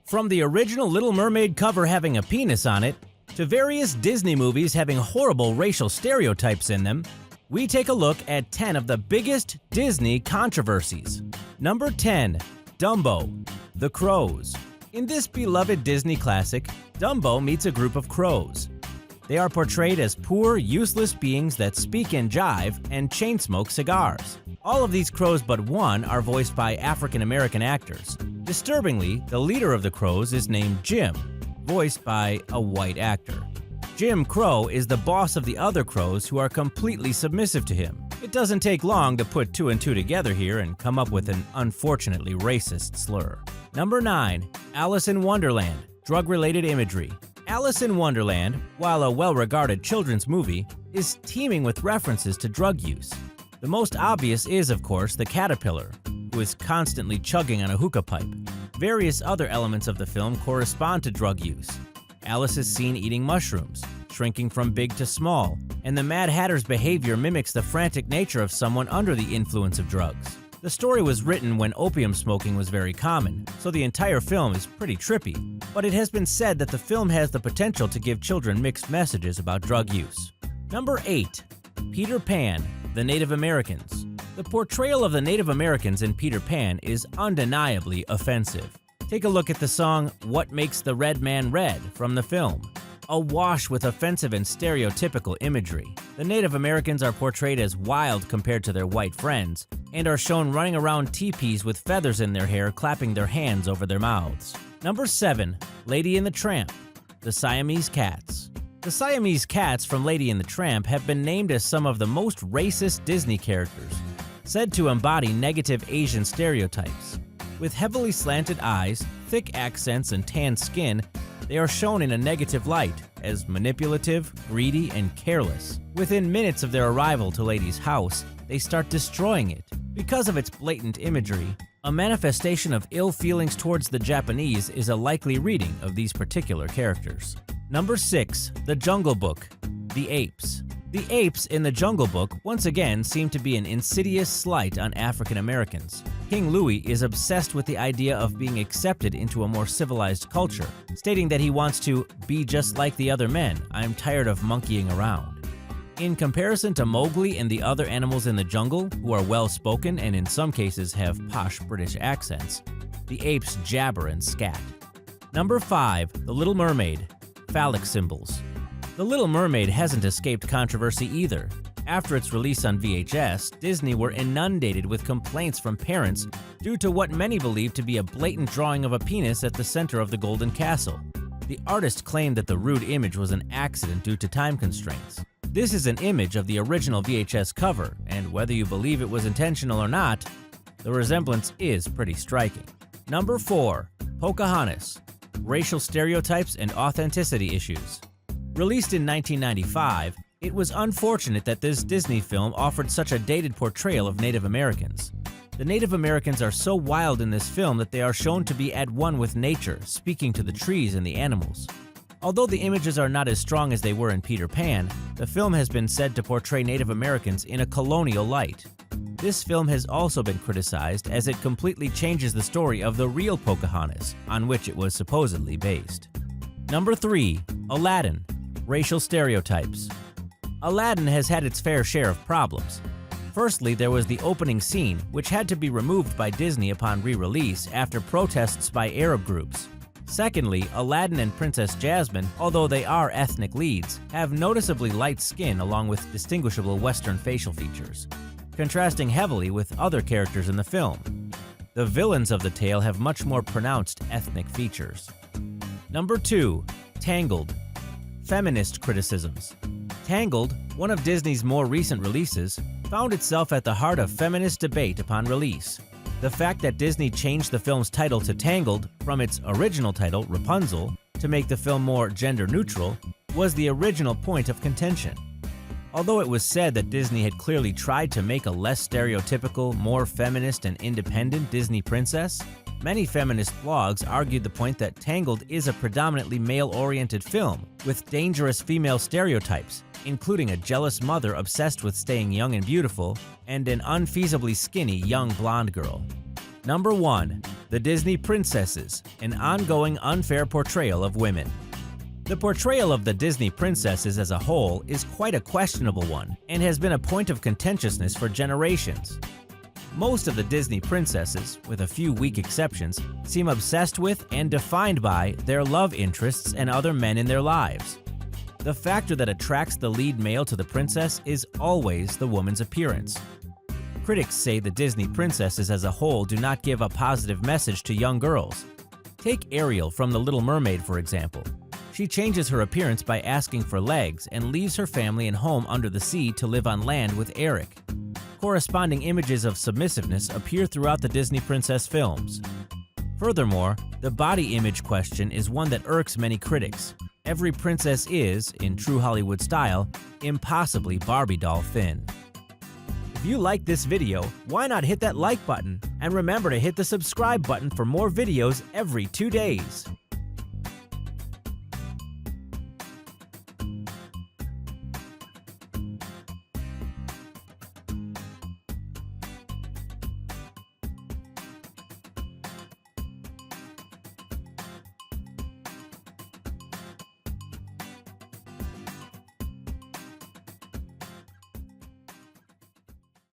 From the original Little Mermaid cover having a penis on it, to various Disney movies having horrible racial stereotypes in them, we take a look at 10 of the biggest Disney controversies. Number 10. Dumbo The Crows. In this beloved Disney classic, Dumbo meets a group of crows. They are portrayed as poor, useless beings that speak in jive and chain-smoke cigars. All of these crows but one are voiced by African-American actors. Disturbingly, the leader of the crows is named Jim, voiced by a white actor. Jim Crow is the boss of the other crows who are completely submissive to him. It doesn't take long to put two and two together here and come up with an unfortunately racist slur. Number 9. Alice in Wonderland. Drug-related imagery. Alice in Wonderland, while a well-regarded children's movie, is teeming with references to drug use. The most obvious is, of course, the caterpillar, who is constantly chugging on a hookah pipe. Various other elements of the film correspond to drug use. Alice is seen eating mushrooms, shrinking from big to small, and the Mad Hatter's behavior mimics the frantic nature of someone under the influence of drugs. The story was written when opium smoking was very common, so the entire film is pretty trippy, but it has been said that the film has the potential to give children mixed messages about drug use. Number 8. Peter Pan, The Native Americans. The portrayal of the Native Americans in Peter Pan is undeniably offensive. Take a look at the song What Makes the Red Man Red from the film. Awash with offensive and stereotypical imagery. The Native Americans are portrayed as wild compared to their white friends, and are shown running around teepees with feathers in their hair, clapping their hands over their mouths. Number 7. Lady and the Tramp, The Siamese Cats. The Siamese cats from Lady and the Tramp have been named as some of the most racist Disney characters, said to embody negative Asian stereotypes. With heavily slanted eyes, thick accents, and tan skin, they are shown in a negative light, as manipulative, greedy, and careless. Within minutes of their arrival to Lady's house, they start destroying it. Because of its blatant imagery, a manifestation of ill feelings towards the Japanese is a likely reading of these particular characters. Number 6. The Jungle Book, The Apes. The apes in The Jungle Book once again seem to be an insidious slight on African Americans. King Louis is obsessed with the idea of being accepted into a more civilized culture, stating that he wants to be just like the other men. I'm tired of monkeying around. In comparison to Mowgli and the other animals in the jungle, who are well-spoken and in some cases have posh British accents, the apes jabber and scat. Number 5. The Little Mermaid, Phallic Symbols. The Little Mermaid hasn't escaped controversy either. After its release on VHS, Disney were inundated with complaints from parents due to what many believed to be a blatant drawing of a penis at the center of the Golden Castle. The artist claimed that the rude image was an accident due to time constraints. This is an image of the original VHS cover, and whether you believe it was intentional or not, the resemblance is pretty striking. Number 4. Pocahontas, Racial Stereotypes and Authenticity Issues. Released in 1995, it was unfortunate that this Disney film offered such a dated portrayal of Native Americans. The Native Americans are so wild in this film that they are shown to be at one with nature, speaking to the trees and the animals. Although the images are not as strong as they were in Peter Pan, the film has been said to portray Native Americans in a colonial light. This film has also been criticized as it completely changes the story of the real Pocahontas, on which it was supposedly based. Number 3. Aladdin, Racial Stereotypes. Aladdin has had its fair share of problems. Firstly, there was the opening scene, which had to be removed by Disney upon re-release after protests by Arab groups. Secondly, Aladdin and Princess Jasmine, although they are ethnic leads, have noticeably light skin along with distinguishable Western facial features, contrasting heavily with other characters in the film. The villains of the tale have much more pronounced ethnic features. Number 2. Tangled, Feminist Criticisms. Tangled, one of Disney's more recent releases, found itself at the heart of feminist debate upon release. The fact that Disney changed the film's title to Tangled from its original title, Rapunzel, to make the film more gender-neutral, was the original point of contention. Although it was said that Disney had clearly tried to make a less stereotypical, more feminist and independent Disney princess, many feminist blogs argued the point that Tangled is a predominantly male-oriented film with dangerous female stereotypes, including a jealous mother obsessed with staying young and beautiful, and an unfeasibly skinny young blonde girl. Number 1. The Disney Princesses, an ongoing unfair portrayal of women. The portrayal of the Disney princesses as a whole is quite a questionable one and has been a point of contentiousness for generations. Most of the Disney princesses, with a few weak exceptions, seem obsessed with and defined by their love interests and other men in their lives. The factor that attracts the lead male to the princess is always the woman's appearance. Critics say the Disney princesses as a whole do not give a positive message to young girls. Take Ariel from The Little Mermaid, for example. She changes her appearance by asking for legs and leaves her family and home under the sea to live on land with Eric. Corresponding images of submissiveness appear throughout the Disney princess films. Furthermore, the body image question is one that irks many critics. Every princess is, in true Hollywood style, impossibly Barbie doll thin. If you like this video, why not hit that like button? And remember to hit the subscribe button for more videos every 2 days.